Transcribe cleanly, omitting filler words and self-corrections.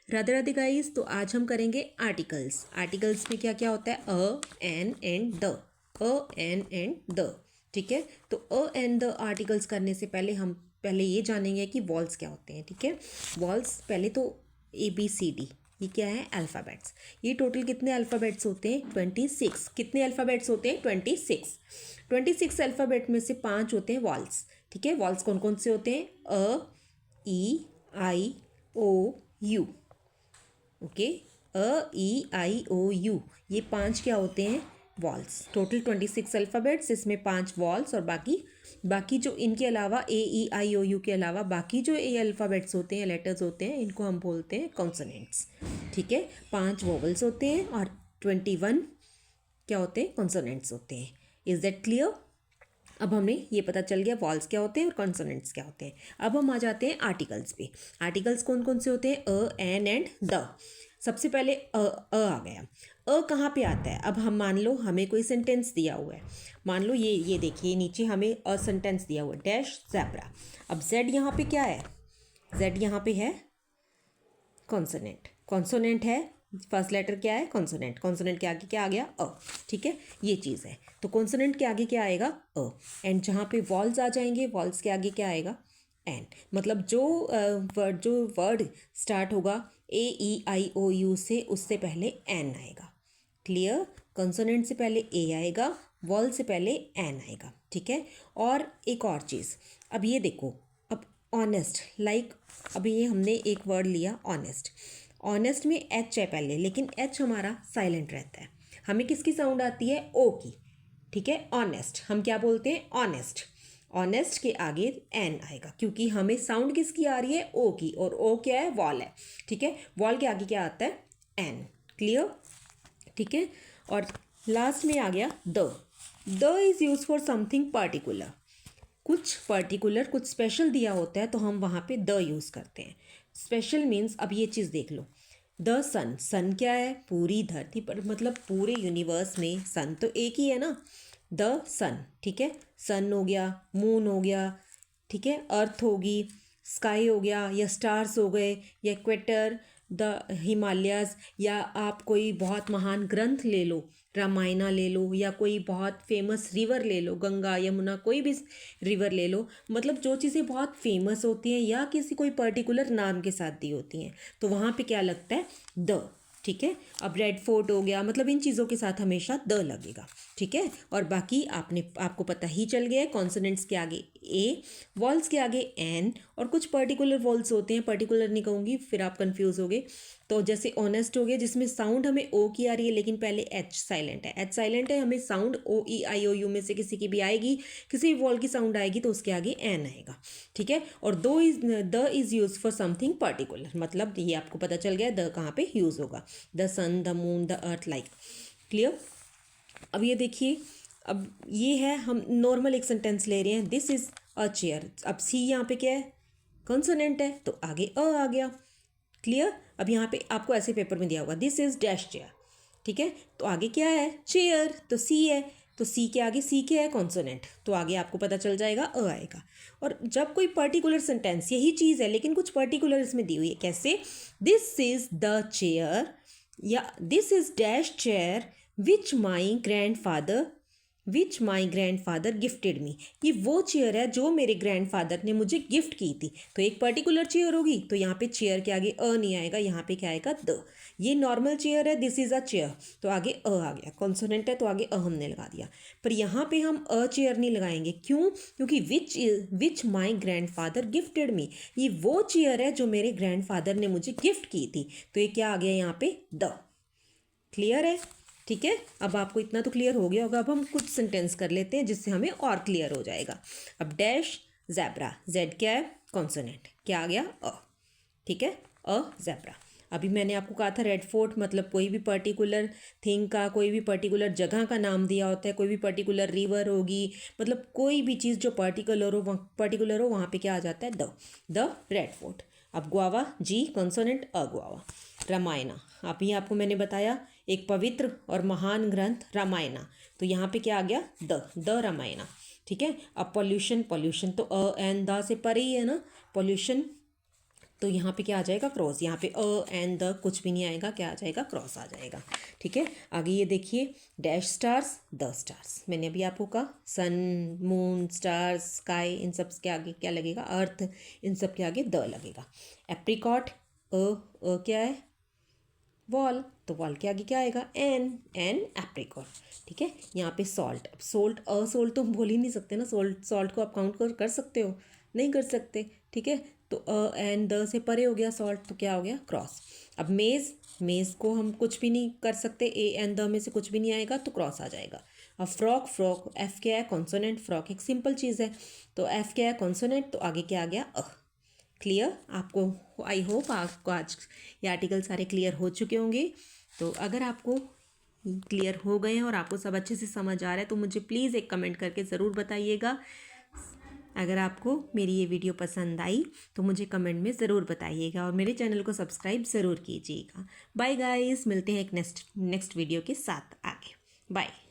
Radhe Radhe guys. तो आज हम करेंगे आर्टिकल्स। आर्टिकल्स में क्या क्या होता है? A, an and the. A, an and the. ठीक है। तो अ एंड द आर्टिकल्स करने से पहले हम पहले ये जानेंगे कि वॉल्स क्या होते हैं। ठीक है। वॉल्स पहले तो ABCD, ये क्या है? अल्फ़ाबेट्स। ये टोटल कितने अल्फ़ाबेट्स होते हैं? 26। कितने अल्फ़ाबेट्स होते हैं? 26। 26 अल्फ़ाबेट में से 5 होते हैं वॉल्स। ठीक है। वॉल्स कौन कौन से होते हैं? अ, ई, आई, ओ, यू। ओके। AEIOU, ये 5 क्या होते हैं? वॉल्स। टोटल 26 अल्फ़ाबेट्स, इसमें 5 वॉल्स और बाकी जो इनके अलावा AEIOU के अलावा बाकी जो ए अल्फ़ाबेट्स होते हैं, लेटर्स होते हैं, इनको हम बोलते हैं कॉन्सोनेंट्स। ठीक है। 5 वोवल्स होते हैं और 21 क्या होते हैं? कॉन्सोनेंट्स होते हैं। Is that clear? अब हमें ये पता चल गया वॉल्स क्या होते हैं और कॉन्सोनेंट्स क्या होते हैं। अब हम आ जाते हैं आर्टिकल्स पे। आर्टिकल्स कौन कौन से होते हैं? अ, एन एंड द। सबसे पहले अ आ गया। अ कहाँ पे आता है? अब हम मान लो हमें कोई सेंटेंस दिया हुआ है। मान लो ये देखिए नीचे हमें अ सेंटेंस दिया हुआ है, डैश ज़ेब्रा। अब जेड यहाँ पे क्या है? जेड यहाँ पे है कॉन्सोनेंट। कॉन्सोनेंट है, फर्स्ट लेटर क्या है? कॉन्सोनेंट। कॉन्सोनेंट के आगे क्या आ गया? अ। ठीक है, ये चीज़ है। तो कॉन्सोनेंट के आगे क्या आएगा? अ। एंड जहाँ पे वॉल्स आ जाएंगे, वॉल्स के आगे क्या आएगा? एन। मतलब जो वर्ड स्टार्ट होगा AEIOU से, उससे पहले एन आएगा। क्लियर? कॉन्सोनेंट से पहले ए आएगा, वॉल से पहले एन आएगा। ठीक है। और एक और चीज़, अब ये देखो, अब ऑनेस्ट, लाइक अभी ये हमने एक वर्ड लिया ऑनेस्ट। ऑनेस्ट में एच है पहले, लेकिन एच हमारा साइलेंट रहता है। हमें किसकी साउंड आती है? ओ की। ठीक है। ऑनेस्ट हम क्या बोलते हैं? ऑनेस्ट। ऑनेस्ट के आगे एन आएगा, क्योंकि हमें साउंड किसकी आ रही है? ओ की, और ओ क्या है? वॉल है। ठीक है। वॉल के आगे क्या आता है? एन। क्लियर? ठीक है। और लास्ट में आ गया the. The is use for something particular. कुछ पर्टिकुलर, कुछ स्पेशल दिया होता है तो हम वहाँ पे द यूज़ करते हैं। स्पेशल मीन्स, अब ये चीज़ देख लो, द सन। सन क्या है? पूरी धरती पर, मतलब पूरे यूनिवर्स में सन तो एक ही है ना, द सन। ठीक है। सन हो गया, मून हो गया, ठीक है, अर्थ होगी, स्काई हो गया, या स्टार्स हो गए, या इक्वेटर, द हिमालयाज, या आप कोई बहुत महान ग्रंथ ले लो, रामायणा ले लो, या कोई बहुत फेमस रिवर ले लो, गंगा यमुना, कोई भी रिवर ले लो। मतलब जो चीज़ें बहुत फेमस होती हैं या किसी कोई पर्टिकुलर नाम के साथ दी होती हैं, तो वहाँ पे क्या लगता है? द। ठीक है। अब रेड फोर्ट हो गया, मतलब इन चीज़ों के साथ हमेशा द लगेगा। ठीक है। और बाकी आपको पता ही चल गया है, कॉन्सोनेंट्स के आगे ए, वॉल्स के आगे एन, और कुछ पर्टिकुलर वॉल्स होते हैं, पर्टिकुलर नहीं कहूँगी फिर आप कंफ्यूज होगे। तो जैसे ऑनेस्ट हो गया, जिसमें साउंड हमें ओ की आ रही है, लेकिन पहले एच साइलेंट है। एच साइलेंट है, हमें साउंड OEIOU में से किसी की भी आएगी, किसी भी वॉल की साउंड आएगी तो उसके आगे एन आएगा। ठीक है। और the is use for something particular, मतलब ये आपको पता चल गया द कहाँ पे यूज होगा। The sun, the moon, the earth, like. Clear? अब ये देखिए, अब ये है, हम नॉर्मल एक सेंटेंस ले रहे हैं, दिस इज अ चेयर। अब सी यहाँ पे क्या है? कॉन्सोनेंट है, तो आगे अ आ गया। क्लियर? अब यहाँ पे आपको ऐसे पेपर में दिया होगा, दिस इज डैश चेयर। ठीक है। तो आगे क्या है? चेयर, तो सी है, तो सी के आगे सी क्या है? कॉन्सोनेंट, तो आगे आपको पता चल जाएगा अ आएगा। और जब कोई पर्टिकुलर सेंटेंस, यही चीज़ है लेकिन कुछ पर्टिकुलर इसमें दी हुई है, कैसे? दिस इज द चेयर, या this is dash chair which my grandfather gifted me. ये वो चेयर है जो मेरे ग्रैंडफादर ने मुझे गिफ्ट की थी। तो एक पर्टिकुलर चेयर होगी, तो यहाँ पे चेयर के आगे अ नहीं आएगा, यहाँ पे क्या आएगा? द। ये नॉर्मल चेयर है, दिस इज अ चेयर, तो आगे अ आ गया। कॉन्सोनेंट है तो आगे अ हमने लगा दिया। पर यहाँ पे हम अ चेयर नहीं लगाएंगे, क्यों? क्योंकि which my grandfather gifted me, ये वो चेयर है जो मेरे ग्रैंडफादर ने मुझे गिफ्ट की थी, तो ये क्या आ गया यहाँ पे? द। क्लियर है? ठीक है। अब आपको इतना तो क्लियर हो गया होगा। अब हम कुछ सेंटेंस कर लेते हैं जिससे हमें और क्लियर हो जाएगा। अब डैश ज़ेब्रा, जेड क्या है? कॉन्सोनेंट, क्या आ गया? अ। ठीक है, अ ज़ेब्रा। अभी मैंने आपको कहा था रेड फोर्ट, मतलब कोई भी पर्टिकुलर थिंग का, कोई भी पर्टिकुलर जगह का नाम दिया होता है, कोई भी पर्टिकुलर रिवर होगी, मतलब कोई भी चीज़ जो पर्टिकुलर हो वहाँ पे क्या आ जाता है? The red fort. अब गुआवा, जी कॉन्सोनेंट, अ गुआवा। रामायणा, अभी आपको मैंने बताया एक पवित्र और महान ग्रंथ रामायणा, तो यहाँ पे क्या आ गया? द रामायणा। ठीक है। अब पॉल्यूशन, पॉल्यूशन तो अ एन द से परे ही है ना, पॉल्यूशन तो यहाँ पे क्या आ जाएगा, क्रॉस। यहाँ पे एंड द कुछ भी नहीं आएगा, क्या आ जाएगा, क्रॉस आ जाएगा। ठीक है, आगे ये देखिए, डैश स्टार्स, द स्टार्स। मैंने अभी आपको कहा सन, मून, स्टार्स, स्काई, इन सब के आगे क्या लगेगा, अर्थ, इन सब के आगे द लगेगा। एप्रिकॉट, क्या है, वॉल, तो वॉल के आगे क्या आएगा, एन एप्रिकॉट। ठीक है, यहाँ पे सॉल्ट, अब सोल्ट, सोल्ट तो हम बोल ही नहीं सकते ना, सॉल्ट को आप काउंट कर सकते हो, नहीं कर सकते। ठीक है, तो एन द से परे हो गया सॉल्ट, तो क्या हो गया, क्रॉस। अब मेज़ को हम कुछ भी नहीं कर सकते, ए एन द में से कुछ भी नहीं आएगा तो क्रॉस आ जाएगा। अब फ्रॉक, एफ क्या है, कॉन्सोनेंट। फ्रॉक एक सिंपल चीज़ है, तो एफ क्या है, कॉन्सोनेंट, तो आगे क्या आ गया, क्लियर आपको, आई होप आपको आज ये आर्टिकल सारे क्लियर हो चुके होंगे। तो अगर आपको क्लियर हो गए हैं और आपको सब अच्छे से समझ आ रहा है तो मुझे प्लीज़ एक कमेंट करके ज़रूर बताइएगा। अगर आपको मेरी ये वीडियो पसंद आई तो मुझे कमेंट में ज़रूर बताइएगा और मेरे चैनल को सब्सक्राइब ज़रूर कीजिएगा। बाय गाइस, मिलते हैं एक नेक्स्ट वीडियो के साथ आगे। बाय।